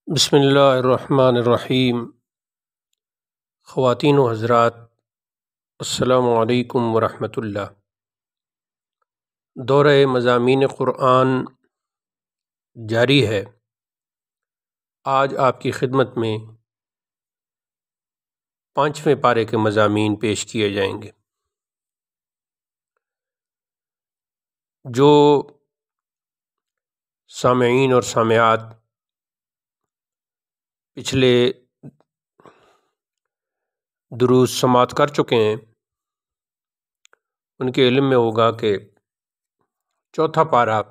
بسم اللہ الرحمن الرحیم۔ خواتین و حضرات، السلام علیکم ورحمۃ اللہ۔ دورہ مضامین قرآن جاری ہے۔ آج آپ کی خدمت میں 5ویں پارے کے مضامین پیش کیے جائیں گے۔ جو سامعین اور سامعات پچھلے دروس سماعت کر چکے ہیں، ان کے علم میں ہوگا کہ چوتھا پارہ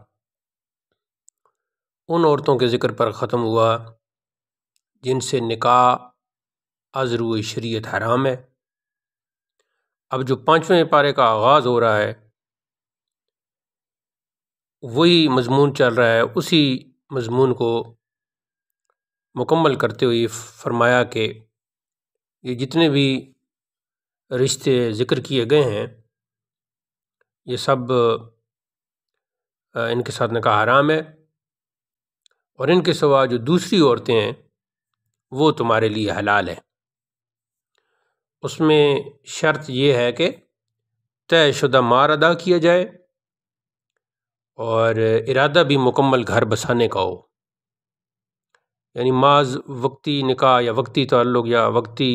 ان عورتوں کے ذکر پر ختم ہوا جن سے نکاح از روئے شریعت حرام ہے۔ اب جو 5ویں پارے کا آغاز ہو رہا ہے وہی مضمون چل رہا ہے۔ اسی مضمون کو مکمل کرتے ہوئے فرمایا کہ یہ جتنے بھی رشتے ذکر کیے گئے ہیں یہ سب ان کے ساتھ نکاح حرام ہے، اور ان کے سوا جو دوسری عورتیں ہیں وہ تمہارے لیے حلال ہیں۔ اس میں شرط یہ ہے کہ طے شدہ مہر ادا کیا جائے اور ارادہ بھی مکمل گھر بسانے کا ہو، یعنی محض وقتی نکاح یا وقتی تعلق یا وقتی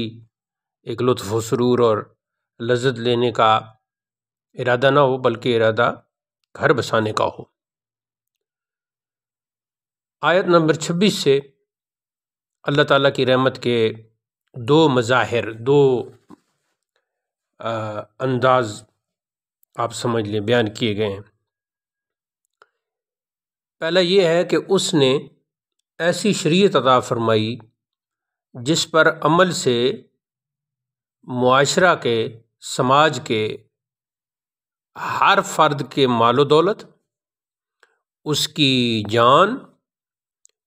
ایک لطف و سرور اور لذت لینے کا ارادہ نہ ہو، بلکہ ارادہ گھر بسانے کا ہو۔ آیت نمبر 26 سے اللہ تعالیٰ کی رحمت کے دو مظاہر، دو انداز آپ سمجھ لیں بیان کیے گئے ہیں۔ پہلا یہ ہے کہ اس نے ایسی شریعت عطا فرمائی جس پر عمل سے معاشرہ کے، سماج کے ہر فرد کے مال و دولت، اس کی جان،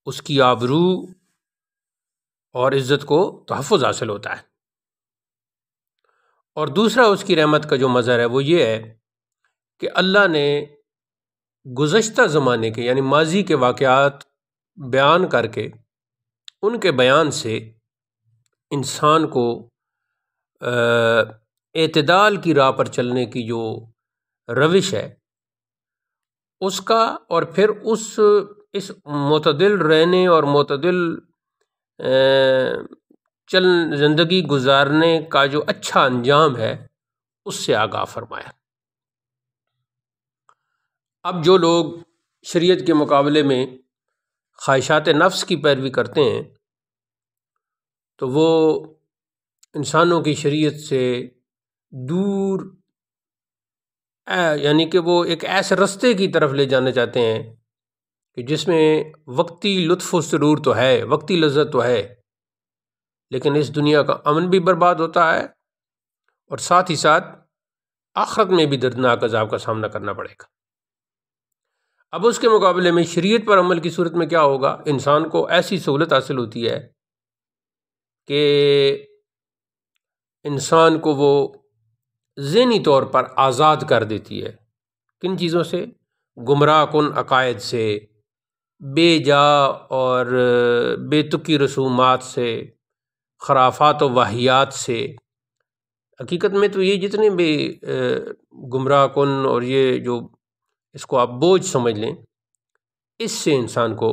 اس کی آبرو اور عزت کو تحفظ حاصل ہوتا ہے۔ اور دوسرا اس کی رحمت کا جو مظہر ہے وہ یہ ہے کہ اللہ نے گزشتہ زمانے کے یعنی ماضی کے واقعات بیان کر کے ان کے بیان سے انسان کو اعتدال کی راہ پر چلنے کی جو روش ہے اس کا، اور پھر اس معتدل رہنے اور معتدل زندگی گزارنے کا جو اچھا انجام ہے اس سے آگاہ فرمایا۔ اب جو لوگ شریعت کے مقابلے میں خواہشات نفس کی پیروی کرتے ہیں تو وہ انسانوں کی شریعت سے دور، یعنی کہ وہ ایک ایسے رستے کی طرف لے جانا چاہتے ہیں کہ جس میں وقتی لطف و سرور تو ہے، وقتی لذت تو ہے، لیکن اس دنیا کا امن بھی برباد ہوتا ہے اور ساتھ ہی ساتھ آخرت میں بھی دردناک عذاب کا سامنا کرنا پڑے گا۔ اب اس کے مقابلے میں شریعت پر عمل کی صورت میں کیا ہوگا؟ انسان کو ایسی سہولت حاصل ہوتی ہے کہ انسان کو وہ ذہنی طور پر آزاد کر دیتی ہے۔ کن چیزوں سے؟ گمراہ کن عقائد سے، بے جا اور بے تکی رسومات سے، خرافات و واہیات سے۔ حقیقت میں تو یہ جتنے بھی گمراہ کن اور یہ جو اس کو آپ بوجھ سمجھ لیں، اس سے انسان کو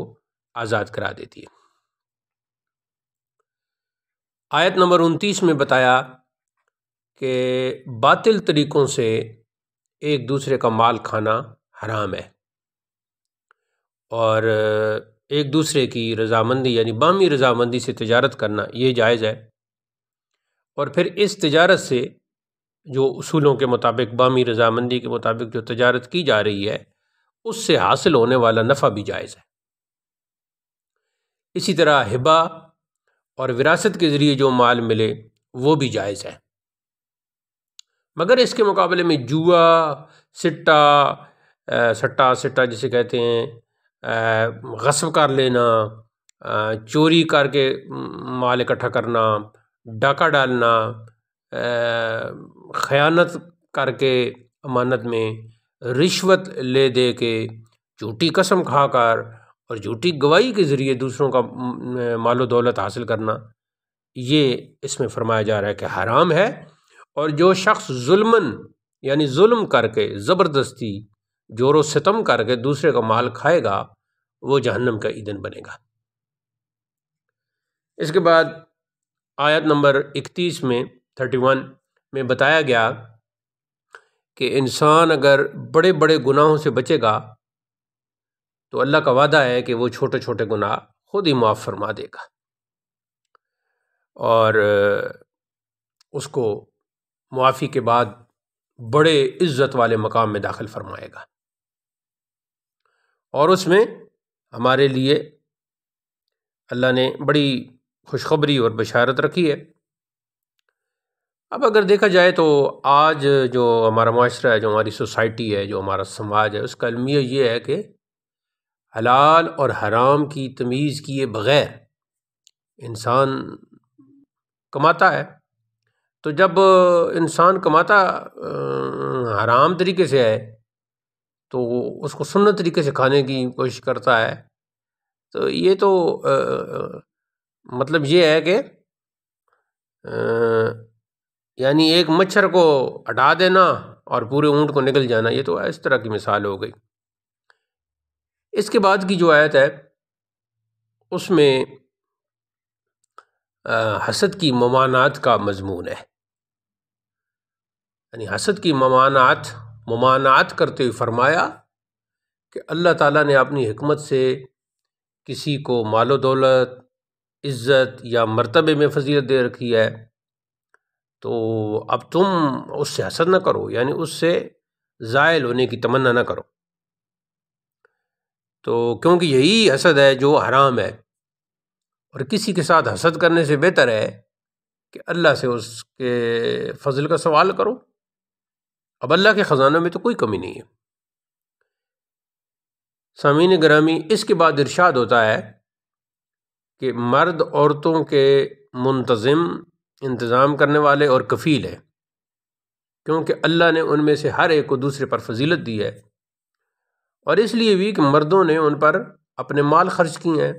آزاد کرا دیتی ہے۔ آیت نمبر 29 میں بتایا کہ باطل طریقوں سے ایک دوسرے کا مال کھانا حرام ہے، اور ایک دوسرے کی رضامندی یعنی باہمی رضامندی سے تجارت کرنا یہ جائز ہے، اور پھر اس تجارت سے جو اصولوں کے مطابق، باہمی رضامندی کے مطابق جو تجارت کی جا رہی ہے اس سے حاصل ہونے والا نفع بھی جائز ہے۔ اسی طرح ہبہ اور وراثت کے ذریعے جو مال ملے وہ بھی جائز ہے، مگر اس کے مقابلے میں جوا، سٹا جسے کہتے ہیں، غصب کر لینا، چوری کر کے مال اکٹھا کرنا، ڈاکہ ڈالنا، خیانت کر کے امانت میں، رشوت لے دے کے، جھوٹی قسم کھا کر اور جھوٹی گواہی کے ذریعے دوسروں کا مال و دولت حاصل کرنا، یہ اس میں فرمایا جا رہا ہے کہ حرام ہے۔ اور جو شخص ظلمن یعنی ظلم کر کے، زبردستی جور و ستم کر کے دوسرے کا مال کھائے گا، وہ جہنم کا ایندھن بنے گا۔ اس کے بعد آیت نمبر 31 میں 31 میں بتایا گیا کہ انسان اگر بڑے بڑے گناہوں سے بچے گا تو اللہ کا وعدہ ہے کہ وہ چھوٹے چھوٹے گناہ خود ہی معاف فرما دے گا اور اس کو معافی کے بعد بڑے عزت والے مقام میں داخل فرمائے گا، اور اس میں ہمارے لیے اللہ نے بڑی خوشخبری اور بشارت رکھی ہے۔ اب اگر دیکھا جائے تو آج جو ہمارا معاشرہ ہے، جو ہماری سوسائٹی ہے، جو ہمارا سماج ہے، اس کا المیہ یہ ہے کہ حلال اور حرام کی تمیز کیے بغیر انسان کماتا ہے۔ تو جب انسان کماتا حرام طریقے سے ہے تو اس کو سنت طریقے سے کھانے کی کوشش کرتا ہے، تو یہ تو مطلب یہ ہے کہ یعنی ایک مچھر کو ہٹا دینا اور پورے اونٹ کو نگل جانا، یہ تو اس طرح کی مثال ہو گئی۔ اس کے بعد کی جو آیت ہے اس میں حسد کی ممانعت کا مضمون ہے، یعنی حسد کی ممانعت کرتے ہوئے فرمایا کہ اللہ تعالیٰ نے اپنی حکمت سے کسی کو مال و دولت، عزت یا مرتبے میں فضیلت دے رکھی ہے، تو اب تم اس سے حسد نہ کرو، یعنی اس سے زائل ہونے کی تمنا نہ کرو، تو کیونکہ یہی حسد ہے جو حرام ہے، اور کسی کے ساتھ حسد کرنے سے بہتر ہے کہ اللہ سے اس کے فضل کا سوال کرو۔ اب اللہ کے خزانوں میں تو کوئی کمی نہیں ہے۔ سامعین گرامی، اس کے بعد ارشاد ہوتا ہے کہ مرد عورتوں کے منتظم، انتظام کرنے والے اور کفیل ہے، کیونکہ اللہ نے ان میں سے ہر ایک کو دوسرے پر فضیلت دی ہے، اور اس لیے بھی کہ مردوں نے ان پر اپنے مال خرچ کیے ہیں،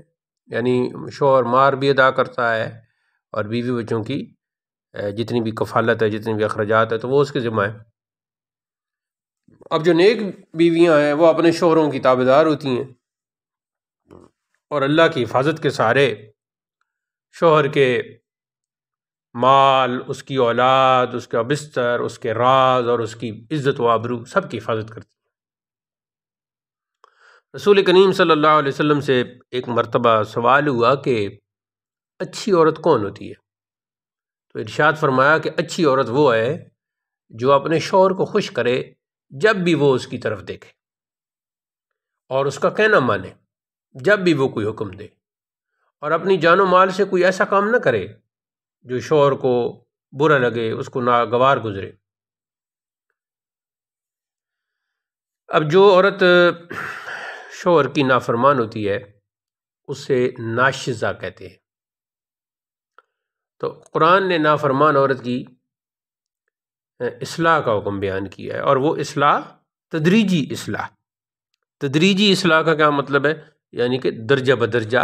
یعنی شوہر مہر بھی ادا کرتا ہے اور بیوی بچوں کی جتنی بھی کفالت ہے، جتنی بھی اخراجات ہے، تو وہ اس کے ذمہ ہے۔ اب جو نیک بیویاں ہیں وہ اپنے شوہروں کی تابعدار ہوتی ہیں اور اللہ کی حفاظت کے سہارے شوہر کے مال، اس کی اولاد، اس کا بستر، اس کے راز اور اس کی عزت و آبرو سب کی حفاظت کرتی ہیں۔ رسول کریم صلی اللہ علیہ وسلم سے ایک مرتبہ سوال ہوا کہ اچھی عورت کون ہوتی ہے؟ تو ارشاد فرمایا کہ اچھی عورت وہ ہے جو اپنے شوہر کو خوش کرے جب بھی وہ اس کی طرف دیکھے، اور اس کا کہنا مانے جب بھی وہ کوئی حکم دے، اور اپنی جان و مال سے کوئی ایسا کام نہ کرے جو شوہر کو برا لگے، اس کو ناگوار گزرے۔ اب جو عورت شوہر کی نافرمان ہوتی ہے اسے ناشزہ کہتے ہیں۔ تو قرآن نے نافرمان عورت کی اصلاح کا حکم بیان کیا ہے، اور وہ اصلاح تدریجی اصلاح کا کیا مطلب ہے؟ یعنی کہ درجہ بدرجہ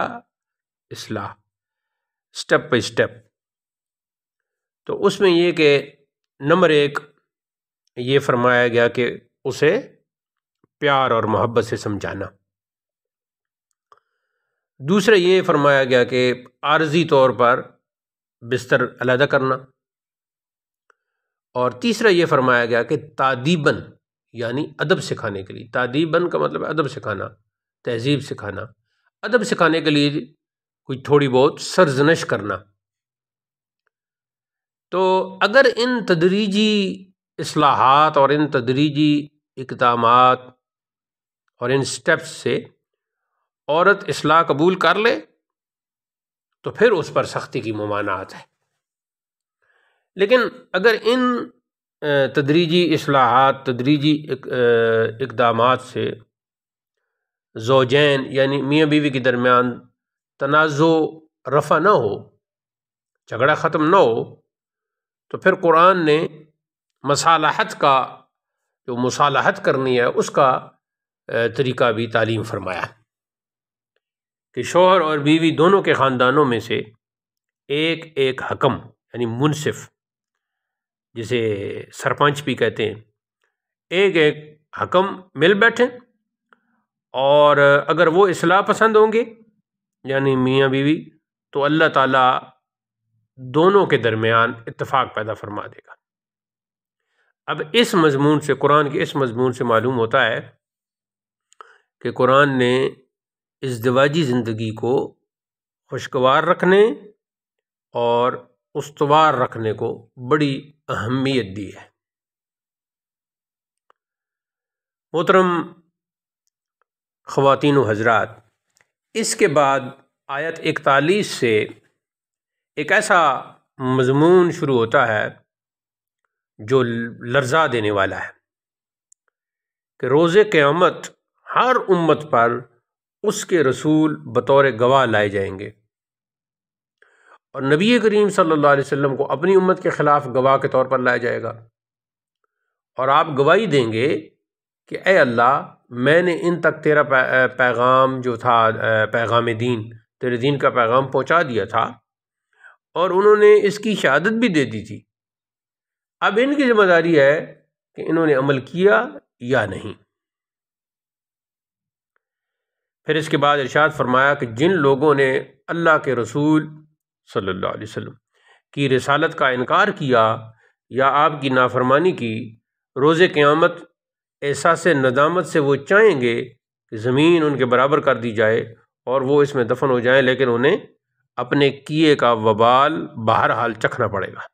اصلاح، سٹیپ بائی سٹیپ۔ تو اس میں یہ کہ نمبر 1 یہ فرمایا گیا کہ اسے پیار اور محبت سے سمجھانا، دوسرا یہ فرمایا گیا کہ عارضی طور پر بستر علیحدہ کرنا، اور تیسرا یہ فرمایا گیا کہ تادیباً یعنی ادب سکھانے کے لیے، تادیباً کا مطلب ادب سکھانا، تہذیب سکھانا، ادب سکھانے کے لیے کوئی تھوڑی بہت سرزنش کرنا۔ تو اگر ان تدریجی اصلاحات اور ان تدریجی اقدامات اور ان سٹیپس سے عورت اصلاح قبول کر لے تو پھر اس پر سختی کی ممانعت ہے، لیکن اگر ان تدریجی اصلاحات، تدریجی اقدامات سے زوجین یعنی میاں بیوی کے درمیان تنازع رفع نہ ہو، جھگڑا ختم نہ ہو، تو پھر قرآن نے مصالحت کا، جو مصالحت کرنی ہے اس کا طریقہ بھی تعلیم فرمایا۔ کہ شوہر اور بیوی دونوں کے خاندانوں میں سے ایک ایک حکم یعنی منصف، جسے سرپنچ بھی کہتے ہیں، ایک ایک حکم مل بیٹھیں، اور اگر وہ اصلاح پسند ہوں گے یعنی میاں بیوی، تو اللہ تعالیٰ دونوں کے درمیان اتفاق پیدا فرما دے گا۔ اب اس مضمون سے، قرآن کے اس مضمون سے معلوم ہوتا ہے کہ قرآن نے ازدواجی زندگی کو خوشگوار رکھنے اور استوار رکھنے کو بڑی اہمیت دی ہے۔ محترم خواتین و حضرات، اس کے بعد آیت 41 سے ایک ایسا مضمون شروع ہوتا ہے جو لرزا دینے والا ہے کہ روز قیامت ہر امت پر اس کے رسول بطور گواہ لائے جائیں گے، اور نبی کریم صلی اللہ علیہ وسلم کو اپنی امت کے خلاف گواہ کے طور پر لایا جائے گا، اور آپ گواہی دیں گے کہ اے اللہ، میں نے ان تک تیرا پیغام جو تھا، پیغام دین، تیرے دین کا پیغام پہنچا دیا تھا، اور انہوں نے اس کی شہادت بھی دے دی تھی، اب ان کی ذمہ داری ہے کہ انہوں نے عمل کیا یا نہیں۔ پھر اس کے بعد ارشاد فرمایا کہ جن لوگوں نے اللہ کے رسول صلی اللہ علیہ وسلم کی رسالت کا انکار کیا یا آپ کی نافرمانی کی، روز قیامت احساس ندامت سے وہ چاہیں گے کہ زمین ان کے برابر کر دی جائے اور وہ اس میں دفن ہو جائیں، لیکن انہیں اپنے کیے کا وبال بہرحال چکھنا پڑے گا۔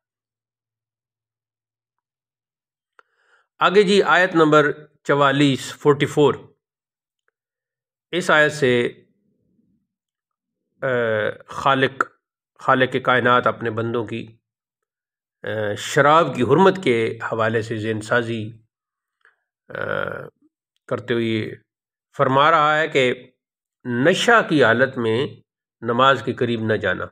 آگے جی آیت نمبر 44 اس آیت سے خالق کائنات اپنے بندوں کی شراب کی حرمت کے حوالے سے ذہن سازی کرتے ہوئے فرما رہا ہے کہ نشہ کی حالت میں نماز کے قریب نہ جانا،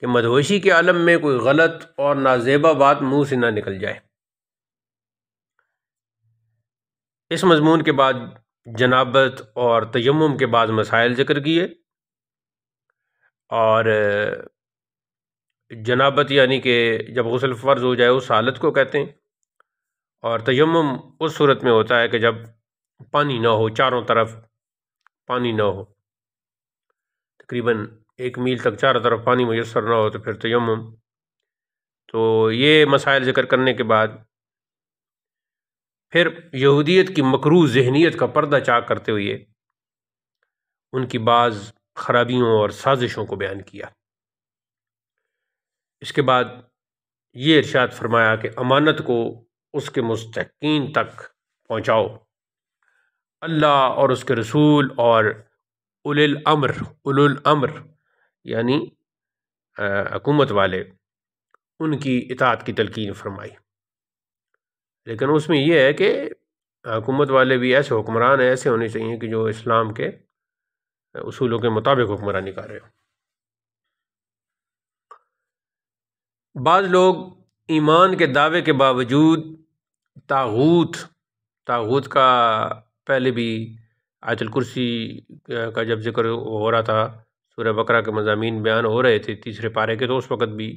کہ مدہوشی کے عالم میں کوئی غلط اور نازیبا بات منہ سے نہ نکل جائے۔ اس مضمون کے بعد جنابت اور تیمم کے بعض مسائل ذکر کیے، اور جنابت یعنی کہ جب غسل فرض ہو جائے اس حالت کو کہتے ہیں، اور تیمم اس صورت میں ہوتا ہے کہ جب پانی نہ ہو، چاروں طرف پانی نہ ہو، تقریباً 1 میل تک چاروں طرف پانی میسر نہ ہو تو پھر تیمم۔ تو یہ مسائل ذکر کرنے کے بعد پھر یہودیت کی مکروہ ذہنیت کا پردہ چاک کرتے ہوئے ان کی بعض خرابیوں اور سازشوں کو بیان کیا۔ اس کے بعد یہ ارشاد فرمایا کہ امانت کو اس کے مستحقین تک پہنچاؤ، اللہ اور اس کے رسول اور اولو الامر یعنی حکومت والے، ان کی اطاعت کی تلقین فرمائی۔ لیکن اس میں یہ ہے کہ حکومت والے بھی ایسے حکمران ایسے ہونے چاہیے کہ جو اسلام کے اصولوں کے مطابق حکمرانی کر رہے ہو۔ بعض لوگ ایمان کے دعوے کے باوجود طاغوت کا پہلے بھی آیت الکرسی کا جب ذکر ہو رہا تھا، سورہ بقرہ کے مضامین بیان ہو رہے تھے 3 پارے کے، تو اس وقت بھی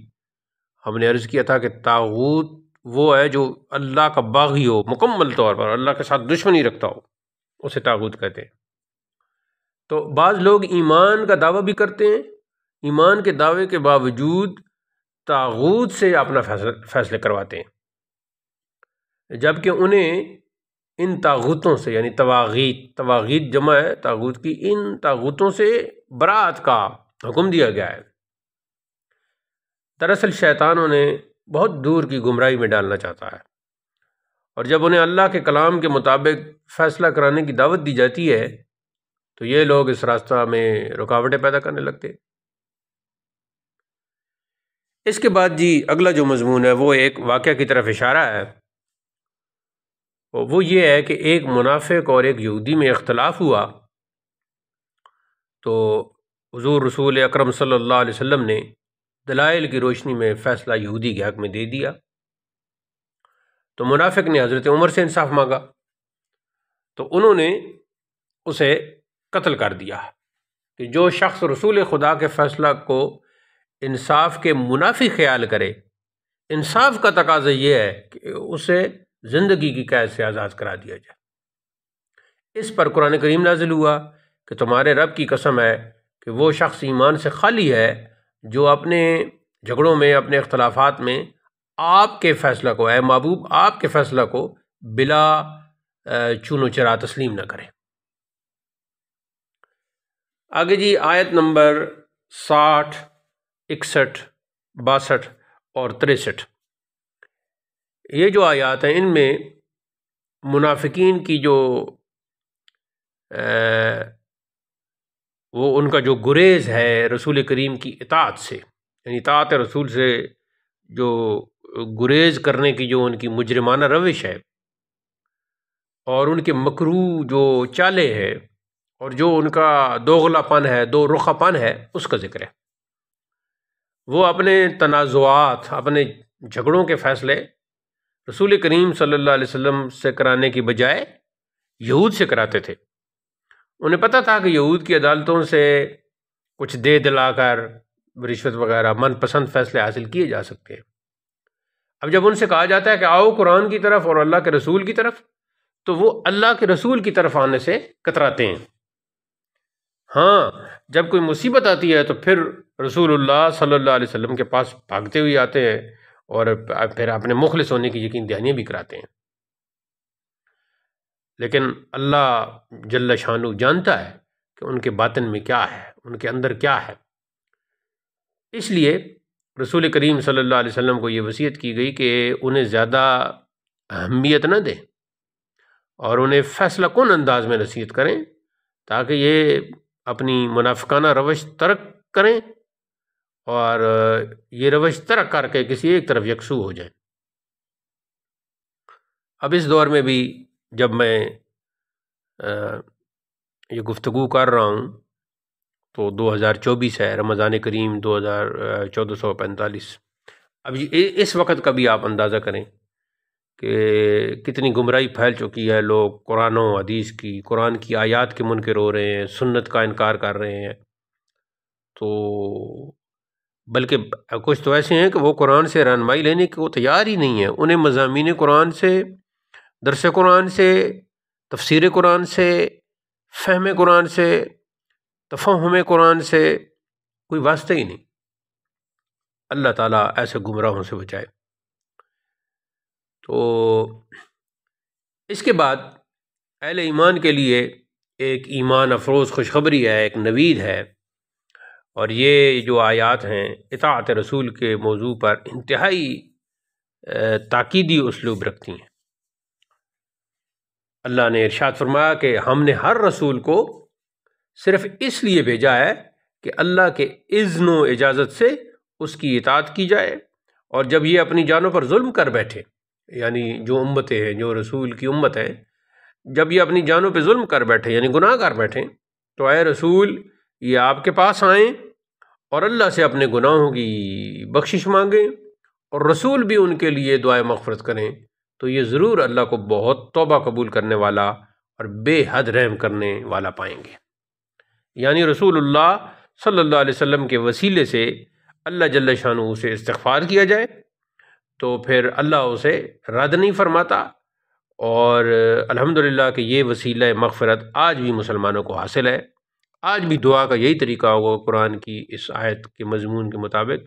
ہم نے عرض کیا تھا کہ طاغوت وہ ہے جو اللہ کا باغی ہو، مکمل طور پر اللہ کے ساتھ دشمنی رکھتا ہو، اسے طاغوت کہتے ہیں۔ تو بعض لوگ ایمان کا دعویٰ بھی کرتے ہیں، ایمان کے دعوے کے باوجود طاغوت سے اپنا فیصلے کرواتے ہیں، جبکہ انہیں ان طاغوتوں سے یعنی تواغیت جمع ہے طاغوت کی، ان طاغوتوں سے برات کا حکم دیا گیا ہے۔ دراصل شیطان انہیں بہت دور کی گمراہی میں ڈالنا چاہتا ہے، اور جب انہیں اللہ کے کلام کے مطابق فیصلہ کرانے کی دعوت دی جاتی ہے تو یہ لوگ اس راستہ میں رکاوٹیں پیدا کرنے لگتے ہیں۔ اس کے بعد جی اگلا جو مضمون ہے وہ ایک واقعہ کی طرف اشارہ ہے، وہ یہ ہے کہ ایک منافق اور ایک یہودی میں اختلاف ہوا، تو حضور رسول اکرم صلی اللہ علیہ وسلم نے دلائل کی روشنی میں فیصلہ یہودی کے حق میں دے دیا۔ تو منافق نے حضرت عمر سے انصاف مانگا تو انہوں نے اسے قتل کر دیا، کہ جو شخص رسول خدا کے فیصلہ کو انصاف کے منافی خیال کرے، انصاف کا تقاضا یہ ہے کہ اسے زندگی کی قید سے آزاد کرا دیا جائے۔ اس پر قرآن کریم نازل ہوا کہ تمہارے رب کی قسم ہے کہ وہ شخص ایمان سے خالی ہے جو اپنے جھگڑوں میں، اپنے اختلافات میں آپ کے فیصلہ کو، اے محبوب، آپ کے فیصلہ کو بلا چون و چرا تسلیم نہ کرے۔ آگے جی آیت نمبر 60، 61، 62 اور 63، یہ جو آیات ہیں ان میں منافقین کی جو وہ ان کا جو گریز ہے رسول کریم کی اطاعت سے، یعنی اطاعت رسول سے جو گریز کرنے کی جو ان کی مجرمانہ روش ہے، اور ان کے مکروہ جو چالیں ہیں، اور جو ان کا دوغلا پن ہے، دو رخا پن ہے، اس کا ذکر ہے۔ وہ اپنے تنازعات، اپنے جھگڑوں کے فیصلے رسول کریم صلی اللہ علیہ وسلم سے کرانے کی بجائے یہود سے کراتے تھے۔ انہیں پتہ تھا کہ یہود کی عدالتوں سے کچھ دے دلا کر رشوت وغیرہ من پسند فیصلے حاصل کیے جا سکتے ہیں۔ اب جب ان سے کہا جاتا ہے کہ آؤ قرآن کی طرف اور اللہ کے رسول کی طرف، تو وہ اللہ کے رسول کی طرف آنے سے کتراتے ہیں۔ ہاں، جب کوئی مصیبت آتی ہے تو پھر رسول اللہ صلی اللہ علیہ وسلم کے پاس بھاگتے ہوئے آتے ہیں اور پھر اپنے مخلص ہونے کی یقین دہانیاں بھی کراتے ہیں۔ لیکن اللہ جل شانہ جانتا ہے کہ ان کے باطن میں کیا ہے، ان کے اندر کیا ہے۔ اس لیے رسول کریم صلی اللہ علیہ وسلم کو یہ وصیت کی گئی کہ انہیں زیادہ اہمیت نہ دیں اور انہیں فیصلہ کن انداز میں نصیحت کریں، تاکہ یہ اپنی منافقانہ روش ترک کریں اور یہ روش ترک کر کے کسی ایک طرف یکسو ہو جائیں۔ اب اس دور میں بھی جب میں یہ گفتگو کر رہا ہوں تو 2024 ہے، رمضان کریم 1445۔ اب اس وقت کا بھی آپ اندازہ کریں کہ کتنی گمراہی پھیل چکی ہے۔ لوگ قرآن و حدیث کی، قرآن کی آیات کے منکر ہو رہے ہیں، سنت کا انکار کر رہے ہیں۔ تو بلکہ کچھ تو ایسے ہیں کہ وہ قرآن سے رہنمائی لینے کو تیار ہی نہیں ہیں۔ انہیں مضامین قرآن سے، درس قرآن سے، تفسیر قرآن سے، فہم قرآن سے، تفہم قرآن سے کوئی واسطہ ہی نہیں۔ اللہ تعالیٰ ایسے گمراہوں سے بچائے۔ تو اس کے بعد اہل ایمان کے لیے ایک ایمان افروز خوشخبری ہے، ایک نوید ہے، اور یہ جو آیات ہیں اطاعت رسول کے موضوع پر انتہائی تاکیدی اسلوب رکھتی ہیں۔ اللہ نے ارشاد فرمایا کہ ہم نے ہر رسول کو صرف اس لیے بھیجا ہے کہ اللہ کے اذن و اجازت سے اس کی اطاعت کی جائے، اور جب یہ اپنی جانوں پر ظلم کر بیٹھے، یعنی جو امتیں ہیں، جو رسول کی امت ہیں، جب یہ اپنی جانوں پہ ظلم کر بیٹھے، یعنی گناہ کر بیٹھیں، تو اے رسول یہ آپ کے پاس آئیں اور اللہ سے اپنے گناہوں کی بخشش مانگیں، اور رسول بھی ان کے لیے دعائے مغفرت کریں، تو یہ ضرور اللہ کو بہت توبہ قبول کرنے والا اور بے حد رحم کرنے والا پائیں گے۔ یعنی رسول اللہ صلی اللہ علیہ وسلم کے وسیلے سے اللہ جل شانہ سے استغفار کیا جائے تو پھر اللہ اسے رد نہیں فرماتا، اور الحمدللہ کہ یہ وسیلہ مغفرت آج بھی مسلمانوں کو حاصل ہے۔ آج بھی دعا کا یہی طریقہ ہوگا قرآن کی اس آیت کے مضمون کے مطابق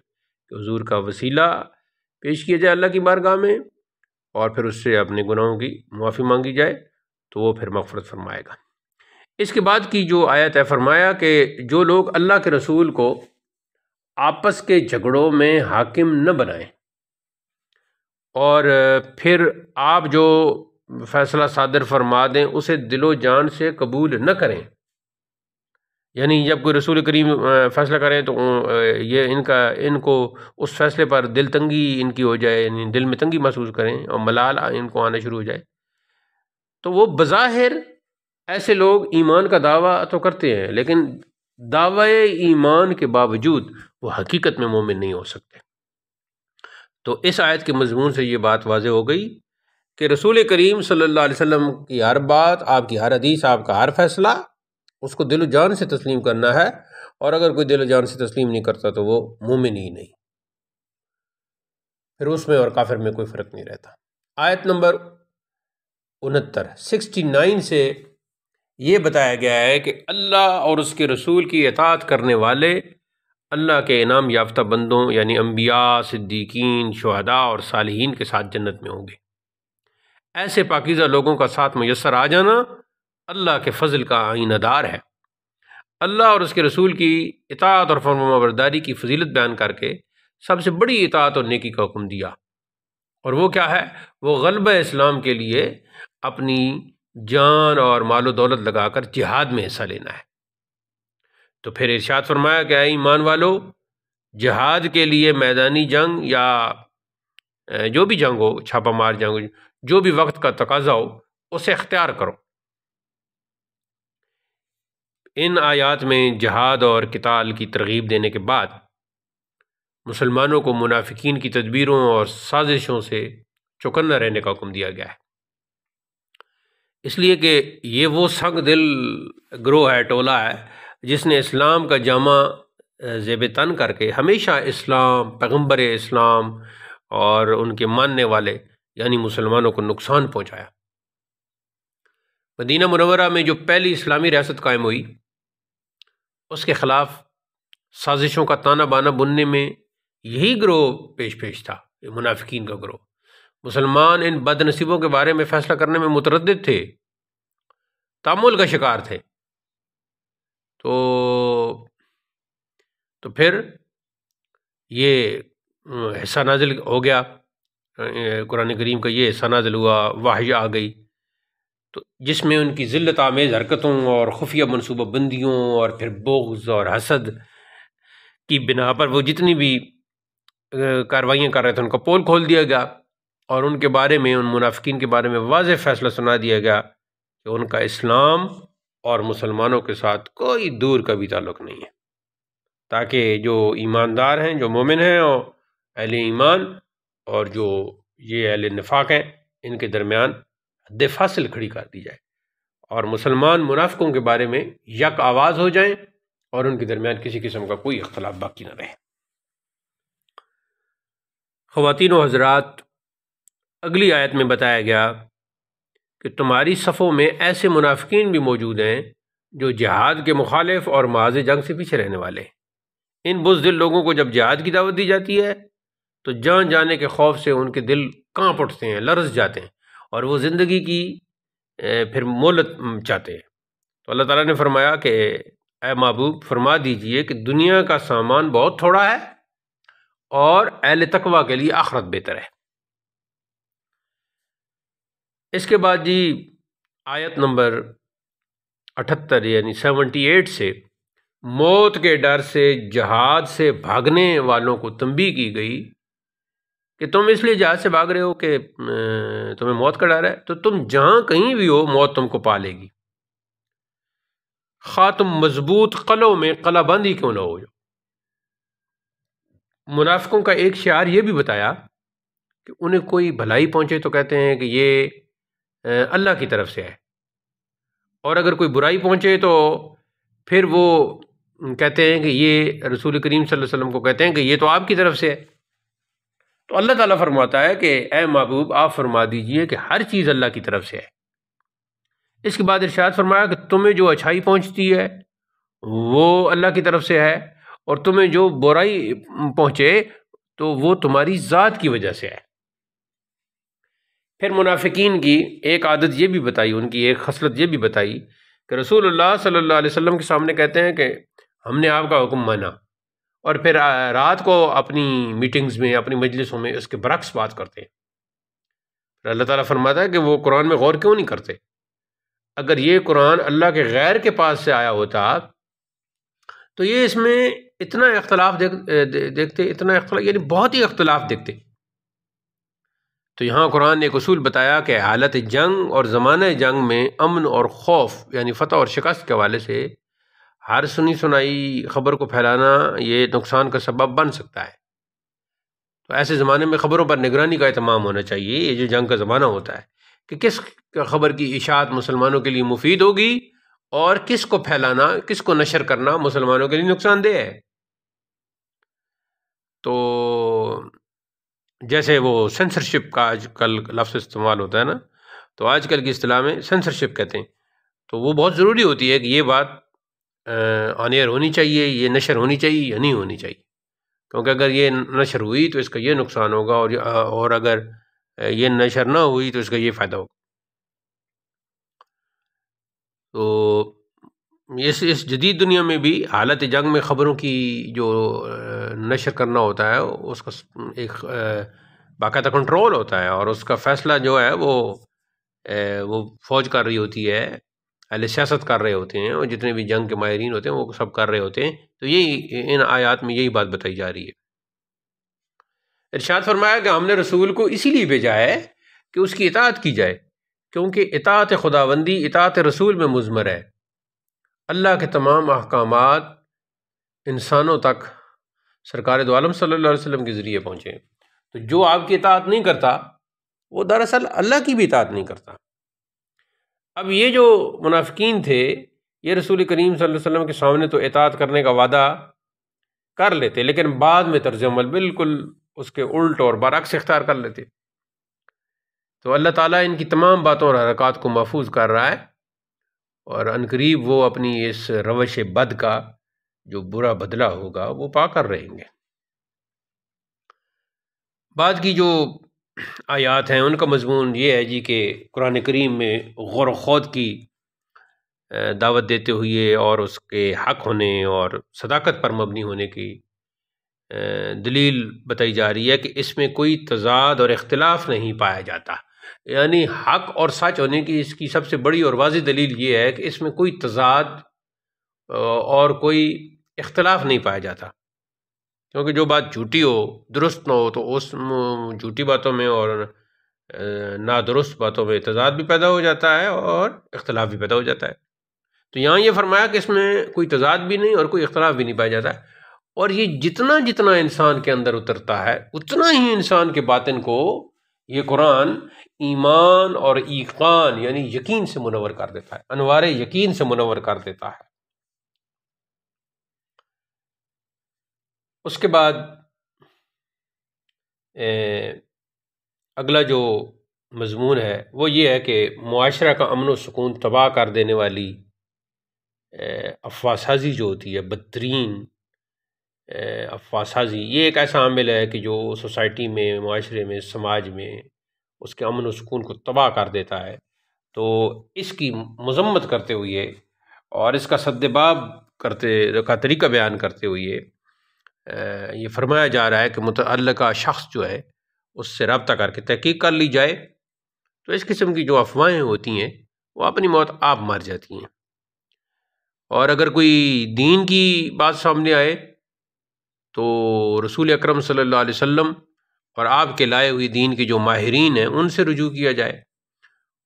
کہ حضور کا وسیلہ پیش کیا جائے اللہ کی بارگاہ میں، اور پھر اس سے اپنے گناہوں کی معافی مانگی جائے تو وہ پھر مغفرت فرمائے گا۔ اس کے بعد کی جو آیت ہے، فرمایا کہ جو لوگ اللہ کے رسول کو آپس کے جھگڑوں میں حاکم نہ بنائیں، اور پھر آپ جو فیصلہ صادر فرما دیں اسے دل و جان سے قبول نہ کریں، یعنی جب کوئی رسول کریم فیصلہ کریں تو یہ ان کو اس فیصلے پر دل تنگی ان کی ہو جائے، یعنی دل میں تنگی محسوس کریں اور ملال ان کو آنا شروع ہو جائے، تو وہ بظاہر ایسے لوگ ایمان کا دعویٰ تو کرتے ہیں، لیکن دعوی ایمان کے باوجود وہ حقیقت میں مومن نہیں ہو سکتے۔ تو اس آیت کے مضمون سے یہ بات واضح ہو گئی کہ رسول کریم صلی اللہ علیہ وسلم کی ہر بات، آپ کی ہر حدیث، آپ کا ہر فیصلہ اس کو دل و جان سے تسلیم کرنا ہے، اور اگر کوئی دل و جان سے تسلیم نہیں کرتا تو وہ مومن ہی نہیں، پھر اس میں اور کافر میں کوئی فرق نہیں رہتا۔ آیت نمبر 69 سے یہ بتایا گیا ہے کہ اللہ اور اس کے رسول کی اطاعت کرنے والے اللہ کے انعام یافتہ بندوں یعنی انبیاء، صدیقین، شہداء اور صالحین کے ساتھ جنت میں ہوں گے۔ ایسے پاکیزہ لوگوں کا ساتھ میسر آ جانا اللہ کے فضل کا آئینہ دار ہے۔ اللہ اور اس کے رسول کی اطاعت اور فرمانبرداری کی فضیلت بیان کر کے سب سے بڑی اطاعت اور نیکی کا حکم دیا، اور وہ کیا ہے؟ وہ غلبہ اسلام کے لیے اپنی جان اور مال و دولت لگا کر جہاد میں حصہ لینا ہے۔ تو پھر ارشاد فرمایا کہ اے ایمان والو، جہاد کے لیے میدانی جنگ یا جو بھی جنگ ہو، چھاپہ مار جنگ ہو، جو بھی وقت کا تقاضا ہو، اسے اختیار کرو۔ ان آیات میں جہاد اور قتال کی ترغیب دینے کے بعد مسلمانوں کو منافقین کی تدبیروں اور سازشوں سے چوکنا رہنے کا حکم دیا گیا ہے، اس لیے کہ یہ وہ سنگ دل گروہ ہے، ٹولہ ہے، جس نے اسلام کا جامہ زیب تن کر کے ہمیشہ اسلام، پیغمبر اسلام اور ان کے ماننے والے یعنی مسلمانوں کو نقصان پہنچایا۔ مدینہ منورہ میں جو پہلی اسلامی ریاست قائم ہوئی، اس کے خلاف سازشوں کا تانا بانا بننے میں یہی گروہ پیش تھا، یہ منافقین کا گروہ۔ مسلمان ان بد نصیبوں کے بارے میں فیصلہ کرنے میں متردد تھے، تعامل کا شکار تھے۔ تو پھر یہ حصہ نازل ہو گیا، قرآن کریم کا یہ حصہ نازل ہوا، وحی آ گئی، تو جس میں ان کی ذلت آمیز حرکتوں اور خفیہ منصوبہ بندیوں اور پھر بغض اور حسد کی بنا پر وہ جتنی بھی کاروائیاں کر رہے تھے ان کا پول کھول دیا گیا، اور ان کے بارے میں، ان منافقین کے بارے میں واضح فیصلہ سنا دیا گیا کہ ان کا اسلام اور مسلمانوں کے ساتھ کوئی دور کا بھی تعلق نہیں ہے، تاکہ جو ایماندار ہیں، جو مومن ہیں اور اہل ایمان، اور جو یہ اہل نفاق ہیں، ان کے درمیان حد فاصل کھڑی کر دی جائے، اور مسلمان منافقوں کے بارے میں یک آواز ہو جائیں، اور ان کے درمیان کسی قسم کا کوئی اختلاف باقی نہ رہے۔ خواتین و حضرات، اگلی آیت میں بتایا گیا کہ تمہاری صفوں میں ایسے منافقین بھی موجود ہیں جو جہاد کے مخالف اور محاذ جنگ سے پیچھے رہنے والے ہیں۔ ان بزدل لوگوں کو جب جہاد کی دعوت دی جاتی ہے تو جان جانے کے خوف سے ان کے دل کانپ اٹھتے ہیں، لرز جاتے ہیں، اور وہ زندگی کی پھر مہلت چاہتے ہیں۔ تو اللہ تعالیٰ نے فرمایا کہ اے محبوب، فرما دیجئے کہ دنیا کا سامان بہت تھوڑا ہے اور اہل تقوی کے لیے آخرت بہتر ہے۔ اس کے بعد جی آیت نمبر 78 یعنی 78 سے موت کے ڈر سے جہاد سے بھاگنے والوں کو تنبیہ کی گئی کہ تم اس لیے جہاد سے بھاگ رہے ہو کہ تمہیں موت کا ڈر ہے، تو تم جہاں کہیں بھی ہو موت تم کو پا لے گی، خواہ تم مضبوط قلعوں میں قلعہ بند ہی کیوں نہ ہو۔ منافقوں کا ایک شعار یہ بھی بتایا کہ انہیں کوئی بھلائی پہنچے تو کہتے ہیں کہ یہ اللہ کی طرف سے ہے، اور اگر کوئی برائی پہنچے تو پھر وہ کہتے ہیں کہ یہ رسول کریم صلی اللہ علیہ وسلم کو کہتے ہیں کہ یہ تو آپ کی طرف سے ہے۔ تو اللہ تعالیٰ فرماتا ہے کہ اے محبوب، آپ فرما دیجئے کہ ہر چیز اللہ کی طرف سے ہے۔ اس کے بعد ارشاد فرمایا کہ تمہیں جو اچھائی پہنچتی ہے وہ اللہ کی طرف سے ہے، اور تمہیں جو برائی پہنچے تو وہ تمہاری ذات کی وجہ سے ہے۔ پھر منافقین کی ایک عادت یہ بھی بتائی، ان کی ایک خصلت یہ بھی بتائی کہ رسول اللہ صلی اللہ علیہ وسلم کے سامنے کہتے ہیں کہ ہم نے آپ کا حکم مانا، اور پھر رات کو اپنی میٹنگز میں، اپنی مجلسوں میں اس کے برعکس بات کرتے ہیں۔ پھر اللہ تعالیٰ فرماتا ہے کہ وہ قرآن میں غور کیوں نہیں کرتے؟ اگر یہ قرآن اللہ کے غیر کے پاس سے آیا ہوتا تو یہ اس میں اتنا اختلاف دیکھتے، اتنا اختلاف یعنی بہت ہی اختلاف دیکھتے۔ تو یہاں قرآن نے ایک اصول بتایا کہ حالت جنگ اور زمانہ جنگ میں امن اور خوف یعنی فتح اور شکست کے حوالے سے ہر سنی سنائی خبر کو پھیلانا یہ نقصان کا سبب بن سکتا ہے۔ تو ایسے زمانے میں خبروں پر نگرانی کا اہتمام ہونا چاہیے۔ یہ جو جنگ کا زمانہ ہوتا ہے کہ کس خبر کی اشاعت مسلمانوں کے لیے مفید ہوگی اور کس کو پھیلانا، کس کو نشر کرنا مسلمانوں کے لیے نقصان دہ ہے۔ تو جیسے وہ سینسرشپ کا آج کل لفظ استعمال ہوتا ہے نا، تو آج کل کی اصطلاح میں سینسرشپ کہتے ہیں، تو وہ بہت ضروری ہوتی ہے کہ یہ بات آن ایئر ہونی چاہیے، یہ نشر ہونی چاہیے یا نہیں ہونی چاہیے، کیونکہ اگر یہ نشر ہوئی تو اس کا یہ نقصان ہوگا، اور اگر یہ نشر نہ ہوئی تو اس کا یہ فائدہ ہوگا۔ تو اس جدید دنیا میں بھی حالت جنگ میں خبروں کی جو نشر کرنا ہوتا ہے اس کا ایک باقاعدہ کنٹرول ہوتا ہے، اور اس کا فیصلہ جو ہے وہ فوج کر رہی ہوتی ہے، اہل سیاست کر رہے ہوتے ہیں، اور جتنے بھی جنگ کے ماہرین ہوتے ہیں وہ سب کر رہے ہوتے ہیں۔ تو یہی ان آیات میں یہی بات بتائی جا رہی ہے۔ ارشاد فرمایا کہ ہم نے رسول کو اسی لیے بھیجا ہے کہ اس کی اطاعت کی جائے، کیونکہ اطاعت خداوندی اطاعت رسول میں مضمر ہے۔ اللہ کے تمام احکامات انسانوں تک سرکار دو عالم صلی اللہ علیہ وسلم کے ذریعے پہنچے، تو جو آپ کی اطاعت نہیں کرتا وہ دراصل اللہ کی بھی اطاعت نہیں کرتا۔ اب یہ جو منافقین تھے یہ رسول کریم صلی اللہ علیہ وسلم کے سامنے تو اطاعت کرنے کا وعدہ کر لیتے، لیکن بعد میں طرز عمل بالکل اس کے الٹ اور برعکس اختیار کر لیتے۔ تو اللہ تعالیٰ ان کی تمام باتوں اور حرکات کو محفوظ کر رہا ہے، اور عنقریب وہ اپنی اس روش بد کا جو برا بدلہ ہوگا وہ پا کر رہیں گے۔ بعد کی جو آیات ہیں ان کا مضمون یہ ہے جی کہ قرآن کریم میں غور و خوض کی دعوت دیتے ہوئے اور اس کے حق ہونے اور صداقت پر مبنی ہونے کی دلیل بتائی جا رہی ہے کہ اس میں کوئی تضاد اور اختلاف نہیں پایا جاتا، یعنی حق اور سچ ہونے کی اس کی سب سے بڑی اور واضح دلیل یہ ہے کہ اس میں کوئی تضاد اور کوئی اختلاف نہیں پایا جاتا، کیونکہ جو بات جھوٹی ہو، درست نہ ہو، تو اس جھوٹی باتوں میں اور نادرست باتوں میں تضاد بھی پیدا ہو جاتا ہے اور اختلاف بھی پیدا ہو جاتا ہے۔ تو یہاں یہ فرمایا کہ اس میں کوئی تضاد بھی نہیں اور کوئی اختلاف بھی نہیں پایا جاتا ہے، اور یہ جتنا جتنا انسان کے اندر اترتا ہے اتنا ہی انسان کے باطن کو یہ قرآن ایمان اور ایقان یعنی یقین سے منور کر دیتا ہے، انوار یقین سے منور کر دیتا ہے۔ اس کے بعد اگلا جو مضمون ہے وہ یہ ہے کہ معاشرہ کا امن و سکون تباہ کر دینے والی افواہ سازی جو ہوتی ہے، بدترین افواہ سازی، یہ ایک ایسا عامل ہے کہ جو سوسائٹی میں، معاشرے میں، سماج میں اس کے امن و سکون کو تباہ کر دیتا ہے۔ تو اس کی مذمت کرتے ہوئے اور اس کا سدباب کا طریقہ بیان کرتے ہوئے یہ فرمایا جا رہا ہے کہ متعلقہ شخص جو ہے اس سے رابطہ کر کے تحقیق کر لی جائے، تو اس قسم کی جو افواہیں ہوتی ہیں وہ اپنی موت آپ مار جاتی ہیں، اور اگر کوئی دین کی بات سامنے آئے تو رسول اکرم صلی اللہ علیہ وسلم اور آپ کے لائے ہوئی دین کے جو ماہرین ہیں ان سے رجوع کیا جائے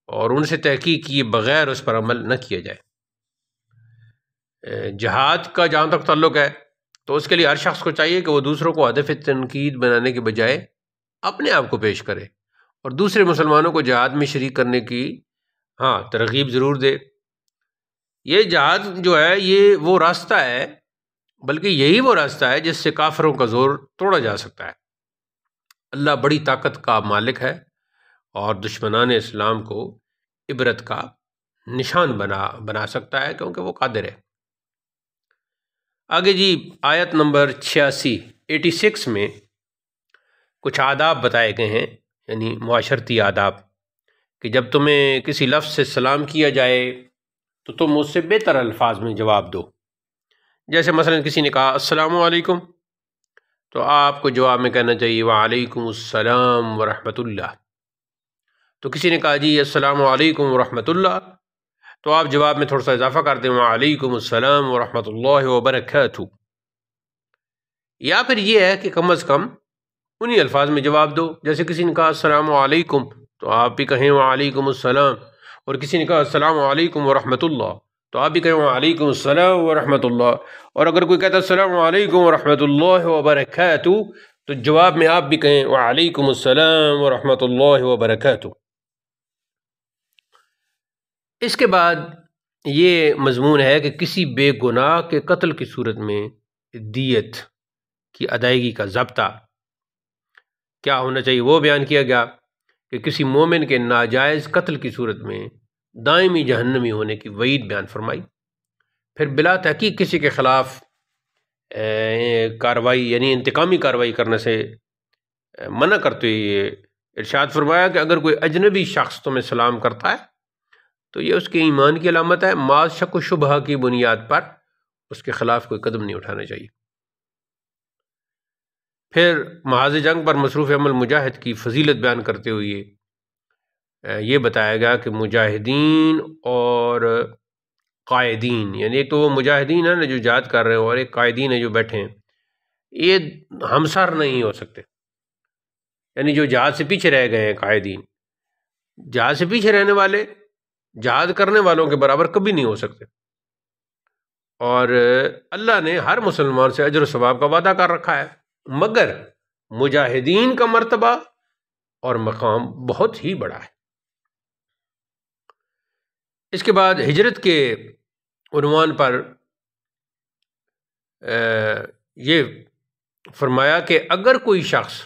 اور ان سے تحقیق کیے بغیر اس پر عمل نہ کیا جائے۔ جہاد کا جہاں تک تعلق ہے تو اس کے لیے ہر شخص کو چاہیے کہ وہ دوسروں کو ہدف تنقید بنانے کے بجائے اپنے آپ کو پیش کرے اور دوسرے مسلمانوں کو جہاد میں شریک کرنے کی ترغیب ضرور دے۔ یہ جہاد جو ہے یہ وہ راستہ ہے، بلکہ یہی وہ راستہ ہے جس سے کافروں کا زور توڑا جا سکتا ہے۔ اللہ بڑی طاقت کا مالک ہے اور دشمنان اسلام کو عبرت کا نشان بنا سکتا ہے، کیونکہ وہ قادر ہے۔ آگے جی آیت نمبر 86 میں کچھ آداب بتائے گئے ہیں، یعنی معاشرتی آداب، کہ جب تمہیں کسی لفظ سے سلام کیا جائے تو تم اس سے بہتر الفاظ میں جواب دو۔ جیسے مثلا کسی نے کہا السلام علیکم، تو آپ کو جواب میں کہنا چاہیے وعلیکم السلام ورحمۃ اللہ۔ تو کسی نے کہا جی السلام علیکم ورحمۃ اللہ، تو آپ جواب میں تھوڑا سا اضافہ کر دیں وعلیکم السلام ورحمۃ اللہ وبرکاتہ۔ یا پھر یہ ہے کہ کم از کم انہی الفاظ میں جواب دو، جیسے کسی نے کہا السلام علیکم تو آپ بھی کہیں وعلیکم السلام، اور کسی نے کہا السلام علیکم ورحمۃ اللہ تو آپ بھی کہیں وعلیکم السلام ورحمۃ اللہ، اور اگر کوئی کہتا ہے السلام علیکم ورحمۃ اللہ وبرکاتہ تو جواب میں آپ بھی کہیں وعلیکم السلام ورحمۃ اللہ وبرکاتہ۔ اس کے بعد یہ مضمون ہے کہ کسی بے گناہ کے قتل کی صورت میں دیت کی ادائیگی کا ضابطہ کیا ہونا چاہیے، وہ بیان کیا گیا کہ کسی مومن کے ناجائز قتل کی صورت میں دائمی جہنمی ہونے کی وعید بیان فرمائی۔ پھر بلا تحقیق کسی کے خلاف کارروائی یعنی انتقامی کارروائی کرنے سے منع کرتے ہوئے ارشاد فرمایا کہ اگر کوئی اجنبی شخص تمہیں سلام کرتا ہے تو یہ اس کے ایمان کی علامت ہے، محض شک و شبہ کی بنیاد پر اس کے خلاف کوئی قدم نہیں اٹھانا چاہیے۔ پھر محاذ جنگ پر مصروف عمل مجاہد کی فضیلت بیان کرتے ہوئے یہ بتایا گیا کہ مجاہدین اور قائدین، یعنی ایک تو وہ مجاہدین ہیں جو جہاد کر رہے ہیں اور ایک قائدین ہیں جو بیٹھے ہیں، یہ ہمسر نہیں ہو سکتے، یعنی جو جہاد سے پیچھے رہ گئے ہیں قائدین، جہاد سے پیچھے رہنے والے جہاد کرنے والوں کے برابر کبھی نہیں ہو سکتے۔ اور اللہ نے ہر مسلمان سے اجر و ثواب کا وعدہ کر رکھا ہے، مگر مجاہدین کا مرتبہ اور مقام بہت ہی بڑا ہے۔ اس کے بعد ہجرت کے عنوان پر یہ فرمایا کہ اگر کوئی شخص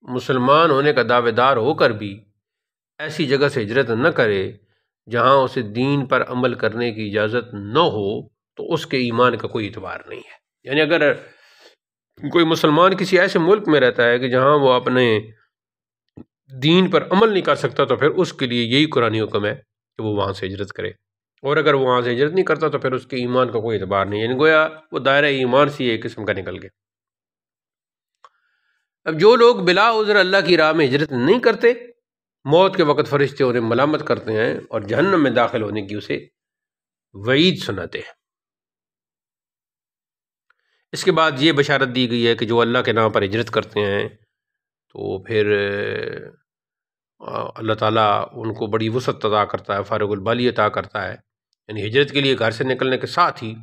مسلمان ہونے کا دعوے دار ہو کر بھی ایسی جگہ سے ہجرت نہ کرے جہاں اسے دین پر عمل کرنے کی اجازت نہ ہو تو اس کے ایمان کا کوئی اعتبار نہیں ہے۔ یعنی اگر کوئی مسلمان کسی ایسے ملک میں رہتا ہے کہ جہاں وہ اپنے دین پر عمل نہیں کر سکتا تو پھر اس کے لیے یہی قرآنی حکم ہے کہ وہ وہاں سے ہجرت کرے، اور اگر وہ وہاں سے ہجرت نہیں کرتا تو پھر اس کے ایمان کا کوئی اعتبار نہیں، یعنی گویا وہ دائرہ ایمان سے ایک قسم کا نکل گیا۔ اب جو لوگ بلا عذر اللہ کی راہ میں ہجرت نہیں کرتے، موت کے وقت فرشتے انہیں ملامت کرتے ہیں اور جہنم میں داخل ہونے کی اسے وعید سناتے ہیں۔ اس کے بعد یہ بشارت دی گئی ہے کہ جو اللہ کے نام پر ہجرت کرتے ہیں تو پھر اللہ تعالیٰ ان کو بڑی وسعت عطا کرتا ہے، فارغ البالی عطا کرتا ہے، یعنی ہجرت کے لیے گھر سے نکلنے کے ساتھ ہی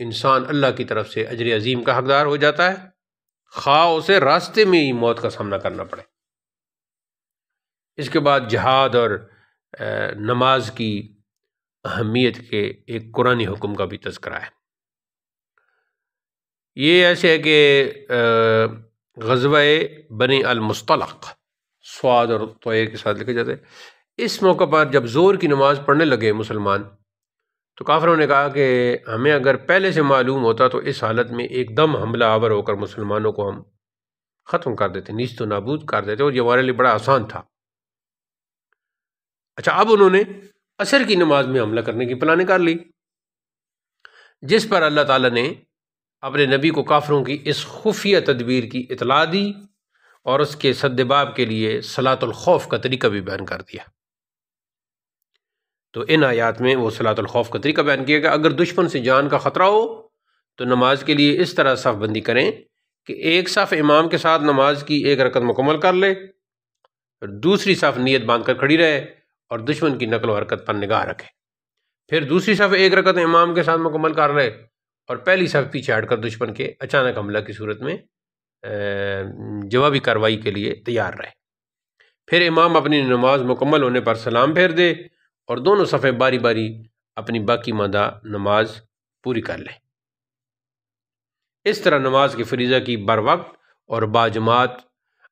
انسان اللہ کی طرف سے اجر عظیم کا حقدار ہو جاتا ہے، خواہ اسے راستے میں ہی موت کا سامنا کرنا پڑے۔ اس کے بعد جہاد اور نماز کی اہمیت کے ایک قرآنی حکم کا بھی تذکرہ ہے۔ یہ ایسے ہے کہ غزوہ بنی المصطلق سواد اور طویے کے ساتھ لکھے جاتے ہیں۔ اس موقع پر جب زور کی نماز پڑھنے لگے مسلمان تو کافروں نے کہا کہ ہمیں اگر پہلے سے معلوم ہوتا تو اس حالت میں ایک دم حملہ آور ہو کر مسلمانوں کو ہم ختم کر دیتے، نیست و نابود کر دیتے، اور یہ ہمارے لیے بڑا آسان تھا۔ اچھا، اب انہوں نے عصر کی نماز میں حملہ کرنے کی پلاننگ کر لی، جس پر اللہ تعالیٰ نے اپنے نبی کو کافروں کی اس خفیہ تدبیر کی اطلاع دی اور اس کے سدباب کے لیے صلاۃ الخوف کا طریقہ بھی بیان کر دیا۔ تو ان آیات میں وہ صلاۃ الخوف کا طریقہ بیان کیا کہ اگر دشمن سے جان کا خطرہ ہو تو نماز کے لیے اس طرح صف بندی کریں کہ ایک صف امام کے ساتھ نماز کی ایک رکعت مکمل کر لے، اور دوسری صف نیت باندھ کر کھڑی رہے اور دشمن کی نقل و حرکت پر نگاہ رکھے، پھر دوسری صف ایک رکعت امام کے ساتھ مکمل کر لے اور پہلی صف پیچھے ہٹ کر دشمن کے اچانک حملہ کی صورت میں جوابی کارروائی کے لیے تیار رہے۔ پھر امام اپنی نماز مکمل ہونے پر سلام پھیر دے اور دونوں صفیں باری باری اپنی باقی ماندہ نماز پوری کر لیں۔ اس طرح نماز کی فریضہ کی بر وقت اور باجماعت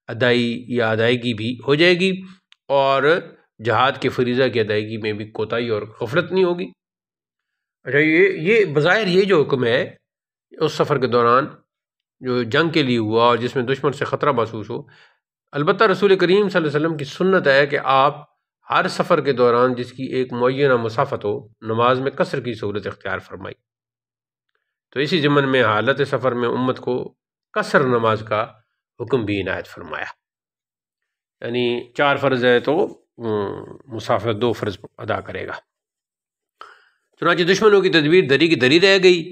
ادائیگی بھی ہو جائے گی، اور جہاد کے فریضہ کی ادائیگی میں بھی کوتاہی اور غفلت نہیں ہوگی۔ اچھا، یہ بظاہر یہ جو حکم ہے اس سفر کے دوران جو جنگ کے لیے ہوا اور جس میں دشمن سے خطرہ محسوس ہو، البتہ رسول کریم صلی اللہ علیہ وسلم کی سنت ہے کہ آپ ہر سفر کے دوران جس کی ایک معینہ مسافت ہو نماز میں قصر کی سہولت اختیار فرمائی۔ تو اسی ضمن میں حالت سفر میں امت کو قصر نماز کا حکم بھی عنایت فرمایا، یعنی 4 فرض ہے تو مسافر 2 فرض ادا کرے گا۔ چنانچہ دشمنوں کی تدبیر دری کی دری رہ گئی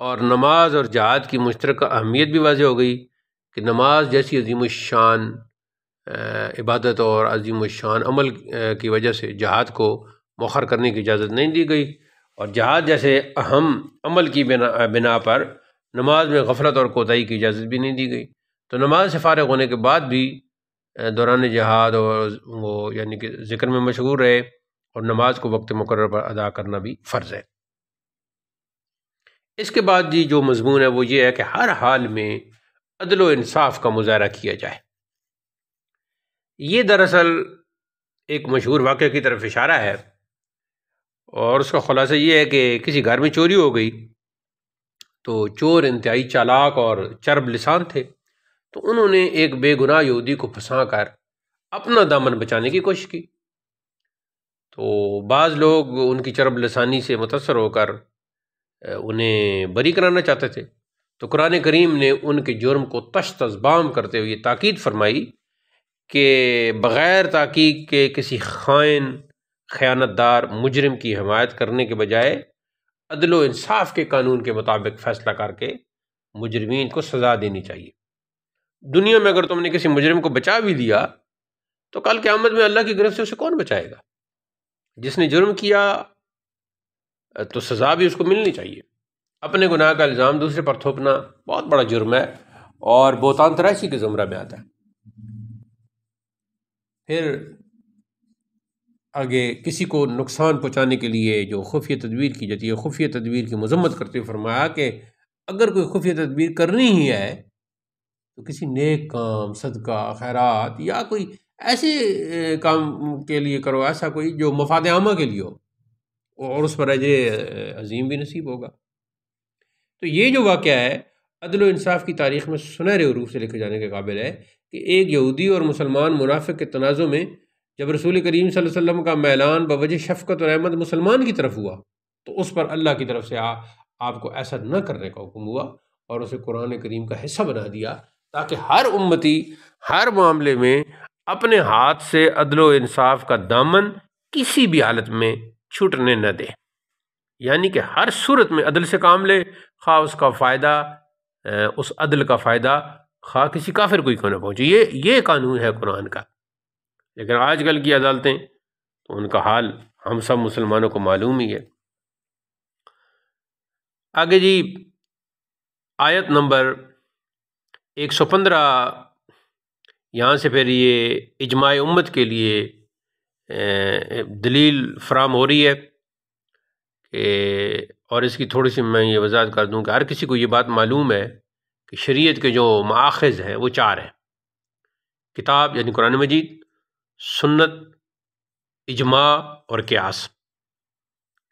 اور نماز اور جہاد کی مشترکہ اہمیت بھی واضح ہو گئی کہ نماز جیسی عظیم الشان عبادت اور عظیم الشان عمل کی وجہ سے جہاد کو مؤخر کرنے کی اجازت نہیں دی گئی، اور جہاد جیسے اہم عمل کی بنا پر نماز میں غفلت اور کوتاہی کی اجازت بھی نہیں دی گئی۔ تو نماز سے فارغ ہونے کے بعد بھی دوران جہاد اور وہ یعنی کہ ذکر میں مشغول رہے اور نماز کو وقت مقرر پر ادا کرنا بھی فرض ہے۔ اس کے بعد جی جو مضمون ہے وہ یہ ہے کہ ہر حال میں عدل و انصاف کا مظاہرہ کیا جائے۔ یہ دراصل ایک مشہور واقعے کی طرف اشارہ ہے، اور اس کا خلاصہ یہ ہے کہ کسی گھر میں چوری ہو گئی، تو چور انتہائی چالاک اور چرب لسان تھے، تو انہوں نے ایک بے گناہ یہودی کو پھنسا کر اپنا دامن بچانے کی کوشش کی۔ تو بعض لوگ ان کی چرب لسانی سے متاثر ہو کر انہیں بری کرانا چاہتے تھے، تو قرآن کریم نے ان کے جرم کو تشت ازبام کرتے ہوئے یہ تاکید فرمائی کہ بغیر تحقیق کے کسی خائن، خیانت دار، مجرم کی حمایت کرنے کے بجائے عدل و انصاف کے قانون کے مطابق فیصلہ کر کے مجرمین کو سزا دینی چاہیے۔ دنیا میں اگر تم نے کسی مجرم کو بچا بھی دیا تو کل قیامت میں اللہ کی گرفت سے اسے کون بچائے گا؟ جس نے جرم کیا تو سزا بھی اس کو ملنی چاہیے۔ اپنے گناہ کا الزام دوسرے پر تھوپنا بہت بڑا جرم ہے اور بہتان تراشی کے زمرہ میں آتا ہے۔ پھر آگے کسی کو نقصان پہنچانے کے لیے جو خفیہ تدبیر کی جاتی ہے، خفیہ تدبیر کی مذمت کرتے ہوئے فرمایا کہ اگر کوئی خفیہ تدبیر کرنی ہی ہے تو کسی نیک کام، صدقہ، خیرات یا کوئی ایسے کام کے لیے کرو، ایسا کوئی جو مفاد عامہ کے لیے ہو، اور اس پر اجر عظیم بھی نصیب ہوگا۔ تو یہ جو واقعہ ہے عدل و انصاف کی تاریخ میں سنہرے حروف سے لکھے جانے کے قابل ہے کہ ایک یہودی اور مسلمان منافق کے تنازع میں جب رسول کریم صلی اللہ علیہ وسلم کا میلان بوجہ شفقت اور رحمت مسلمان کی طرف ہوا تو اس پر اللہ کی طرف سے آپ کو ایسا نہ کرنے کا حکم ہوا اور اسے قرآن کریم کا حصہ بنا دیا، تاکہ ہر امتی ہر معاملے میں اپنے ہاتھ سے عدل و انصاف کا دامن کسی بھی حالت میں چھوٹنے نہ دے، یعنی کہ ہر صورت میں عدل سے کام لے، خواہ اس کا فائدہ، اس عدل کا فائدہ خواہ کسی کافر کو ہی کیوں نہ پہنچے۔ یہ قانون ہے قرآن کا۔ لیکن آج کل کی عدالتیں تو ان کا حال ہم سب مسلمانوں کو معلوم ہی ہے۔ آگے جی آیت نمبر 115، یہاں سے پھر یہ اجماع امت کے لیے دلیل فراہم ہو رہی ہے کہ، اور اس کی تھوڑی سی میں یہ وضاحت کر دوں کہ ہر کسی کو یہ بات معلوم ہے کہ شریعت کے جو مآخذ ہیں وہ 4 ہیں: کتاب یعنی قرآن مجید، سنت، اجماع اور قیاس۔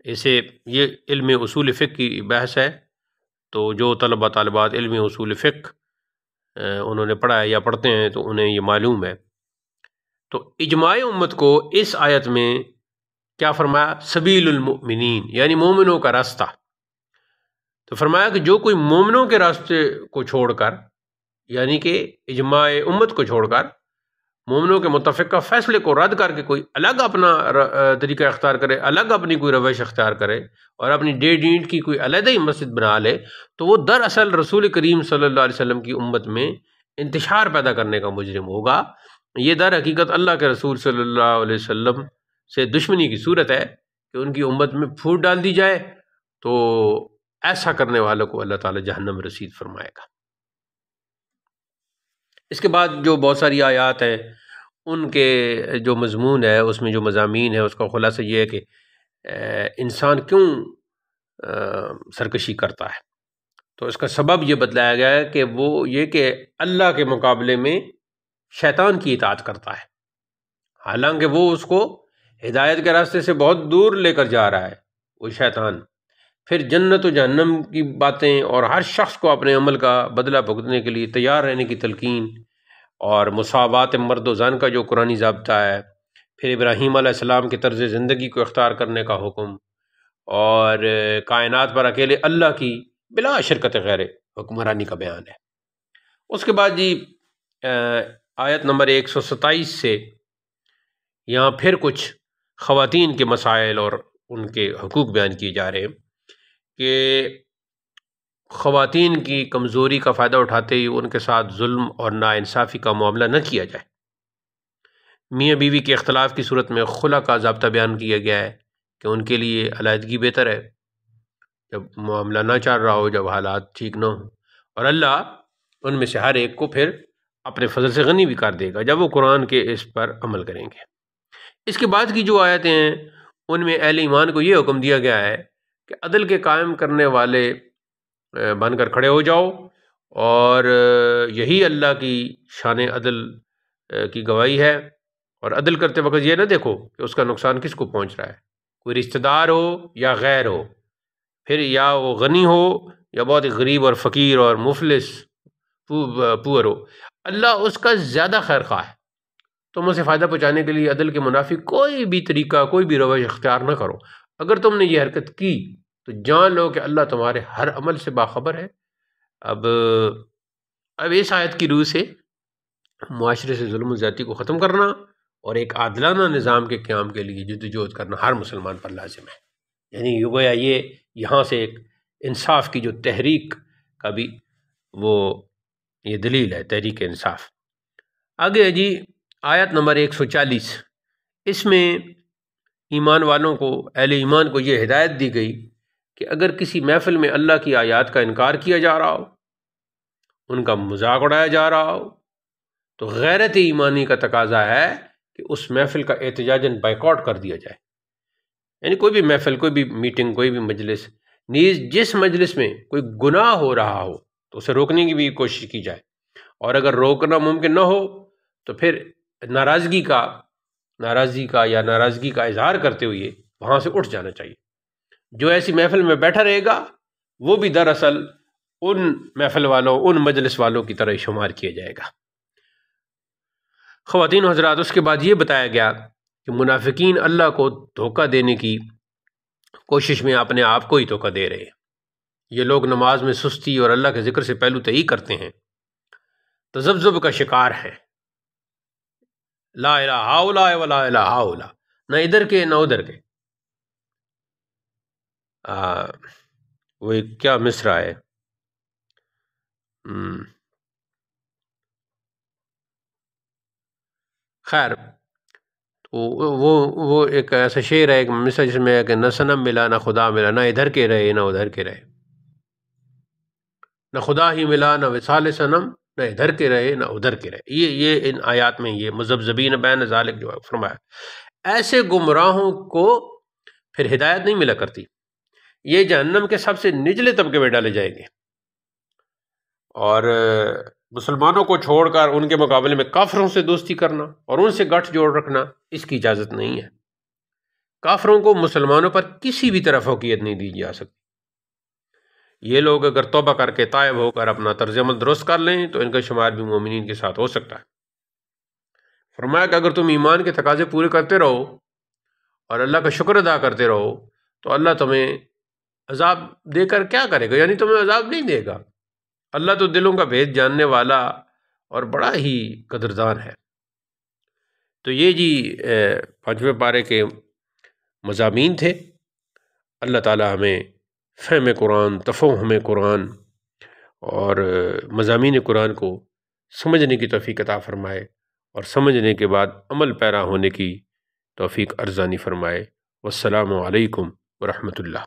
اسے یہ علم اصول فقہ کی بحث ہے، تو جو طلبہ طالبات علم اصول فقہ انہوں نے پڑھا ہے یا پڑھتے ہیں تو انہیں یہ معلوم ہے۔ تو اجماع امت کو اس آیت میں کیا فرمایا؟ سبیل المؤمنین، یعنی مومنوں کا راستہ۔ تو فرمایا کہ جو کوئی مومنوں کے راستے کو چھوڑ کر، یعنی کہ اجماع امت کو چھوڑ کر مومنوں کے متفقہ فیصلے کو رد کر کے کوئی الگ اپنا طریقہ اختیار کرے، الگ اپنی کوئی روش اختیار کرے اور اپنی ڈیڑھ اینٹ کی کوئی علیحدہ ہی مسجد بنا لے، تو وہ دراصل رسول کریم صلی اللہ علیہ وسلم کی امت میں انتشار پیدا کرنے کا مجرم ہوگا۔ یہ در حقیقت اللہ کے رسول صلی اللہ علیہ وسلم سے دشمنی کی صورت ہے کہ ان کی امت میں پھوٹ ڈال دی جائے، تو ایسا کرنے والوں کو اللہ تعالی جہنم رسید فرمائے گا۔ اس کے بعد جو بہت ساری آیات ہیں ان کے جو مضمون ہے، اس میں جو مضامین ہے، اس کا خلاصہ یہ ہے کہ انسان کیوں سرکشی کرتا ہے۔ تو اس کا سبب یہ بتلایا گیا ہے کہ وہ یہ کہ اللہ کے مقابلے میں شیطان کی اطاعت کرتا ہے، حالانکہ وہ اس کو ہدایت کے راستے سے بہت دور لے کر جا رہا ہے وہ شیطان۔ پھر جنت و جہنم کی باتیں اور ہر شخص کو اپنے عمل کا بدلہ بھگتنے کے لیے تیار رہنے کی تلقین، اور مساوات مرد و زن کا جو قرآنی ضابطہ ہے، پھر ابراہیم علیہ السلام کے طرز زندگی کو اختیار کرنے کا حکم، اور کائنات پر اکیلے اللہ کی بلا شرکت غیر حکمرانی کا بیان ہے۔ اس کے بعد جی آیت نمبر 127 سے یہاں پھر کچھ خواتین کے مسائل اور ان کے حقوق بیان کیے جا رہے ہیں کہ خواتین کی کمزوری کا فائدہ اٹھاتے ہی ان کے ساتھ ظلم اور ناانصافی کا معاملہ نہ کیا جائے۔ میاں بیوی کے اختلاف کی صورت میں خلا کا ضابطہ بیان کیا گیا ہے کہ ان کے لیے علیحدگی بہتر ہے جب معاملہ نہ چل رہا ہو، جب حالات ٹھیک نہ ہوں، اور اللہ ان میں سے ہر ایک کو پھر اپنے فضل سے غنی بھی کر دے گا جب وہ قرآن کے اس پر عمل کریں گے۔ اس کے بعد کی جو آیتیں ہیں ان میں اہل ایمان کو یہ حکم دیا گیا ہے کہ عدل کے قائم کرنے والے بن کر کھڑے ہو جاؤ، اور یہی اللہ کی شان عدل کی گواہی ہے۔ اور عدل کرتے وقت یہ نہ دیکھو کہ اس کا نقصان کس کو پہنچ رہا ہے، کوئی رشتہ دار ہو یا غیر ہو، پھر یا وہ غنی ہو یا بہت ہی غریب اور فقیر اور مفلس پور ہو، اللہ اس کا زیادہ خیر خواہ ہے۔ تم اسے فائدہ پہنچانے کے لیے عدل کے منافی کوئی بھی طریقہ، کوئی بھی روش اختیار نہ کرو۔ اگر تم نے یہ حرکت کی تو جان لو کہ اللہ تمہارے ہر عمل سے باخبر ہے۔ اب اس آیت کی روح سے معاشرے سے ظلم و زیادتی کو ختم کرنا اور ایک عادلانہ نظام کے قیام کے لیے جدوجہد کرنا ہر مسلمان پر لازم ہے۔ یعنی گویا یہ یہاں سے ایک انصاف کی جو تحریک کا بھی وہ یہ دلیل ہے، تحریک انصاف۔ آگے جی آیت نمبر 140، اس میں ایمان والوں کو، اہل ایمان کو یہ ہدایت دی گئی کہ اگر کسی محفل میں اللہ کی آیات کا انکار کیا جا رہا ہو، ان کا مذاق اڑایا جا رہا ہو، تو غیرت ایمانی کا تقاضا ہے کہ اس محفل کا احتجاجاً بائیکاٹ کر دیا جائے۔ یعنی کوئی بھی محفل، کوئی بھی میٹنگ، کوئی بھی مجلس، نیز جس مجلس میں کوئی گناہ ہو رہا ہو تو اسے روکنے کی بھی کوشش کی جائے، اور اگر روکنا ممکن نہ ہو تو پھر ناراضگی کا اظہار کرتے ہوئے وہاں سے اٹھ جانا چاہیے۔ جو ایسی محفل میں بیٹھا رہے گا وہ بھی دراصل ان محفل والوں، ان مجلس والوں کی طرح شمار کیا جائے گا۔ خواتین و حضرات، اس کے بعد یہ بتایا گیا کہ منافقین اللہ کو دھوکہ دینے کی کوشش میں اپنے آپ کو ہی دھوکہ دے رہے ہیں۔ یہ لوگ نماز میں سستی اور اللہ کے ذکر سے پہلو تہی کرتے ہیں، تذبذب کا شکار ہیں۔ لا الہ ہؤلاء ولا الہ ہؤلاء، نہ ادھر کے نہ ادھر کے۔ وہ ایک کیا مصرع ہے، خیر وہ ایک ایسا شعر ہے، ایک مصرع جس میں ہے کہ نہ صنم ملا نہ خدا ملا، نہ ادھر کے رہے نہ ادھر کے رہے، نہ خدا ہی ملا نہ وصال صنم، نہ ادھر کے رہے نہ ادھر کے رہے۔ یہ ان آیات میں یہ مذبذبین بین ذالک جو ہے فرمایا۔ ایسے گمراہوں کو پھر ہدایت نہیں ملا کرتی، یہ جہنم کے سب سے نچلے طبقے میں ڈالے جائیں گے، اور مسلمانوں کو چھوڑ کر ان کے مقابلے میں کافروں سے دوستی کرنا اور ان سے گٹھ جوڑ رکھنا، اس کی اجازت نہیں ہے۔ کافروں کو مسلمانوں پر کسی بھی طرح فوقیت نہیں دی جا سکتی۔ یہ لوگ اگر توبہ کر کے تائب ہو کر اپنا طرز عمل درست کر لیں تو ان کا شمار بھی مومنین کے ساتھ ہو سکتا ہے۔ فرمایا کہ اگر تم ایمان کے تقاضے پورے کرتے رہو اور اللہ کا شکر ادا کرتے رہو تو اللہ تمہیں عذاب دے کر کیا کرے گا، یعنی تمہیں عذاب نہیں دے گا۔ اللہ تو دلوں کا بھید جاننے والا اور بڑا ہی قدردان ہے۔ تو یہ جی 5ویں پارے کے مضامین تھے۔ اللہ تعالی ہمیں فہم قرآن، تفہم قرآن اور مضامین قرآن کو سمجھنے کی توفیق عطا فرمائے، اور سمجھنے کے بعد عمل پیرا ہونے کی توفیق ارزانی فرمائے۔ والسلام علیکم ورحمۃ اللہ۔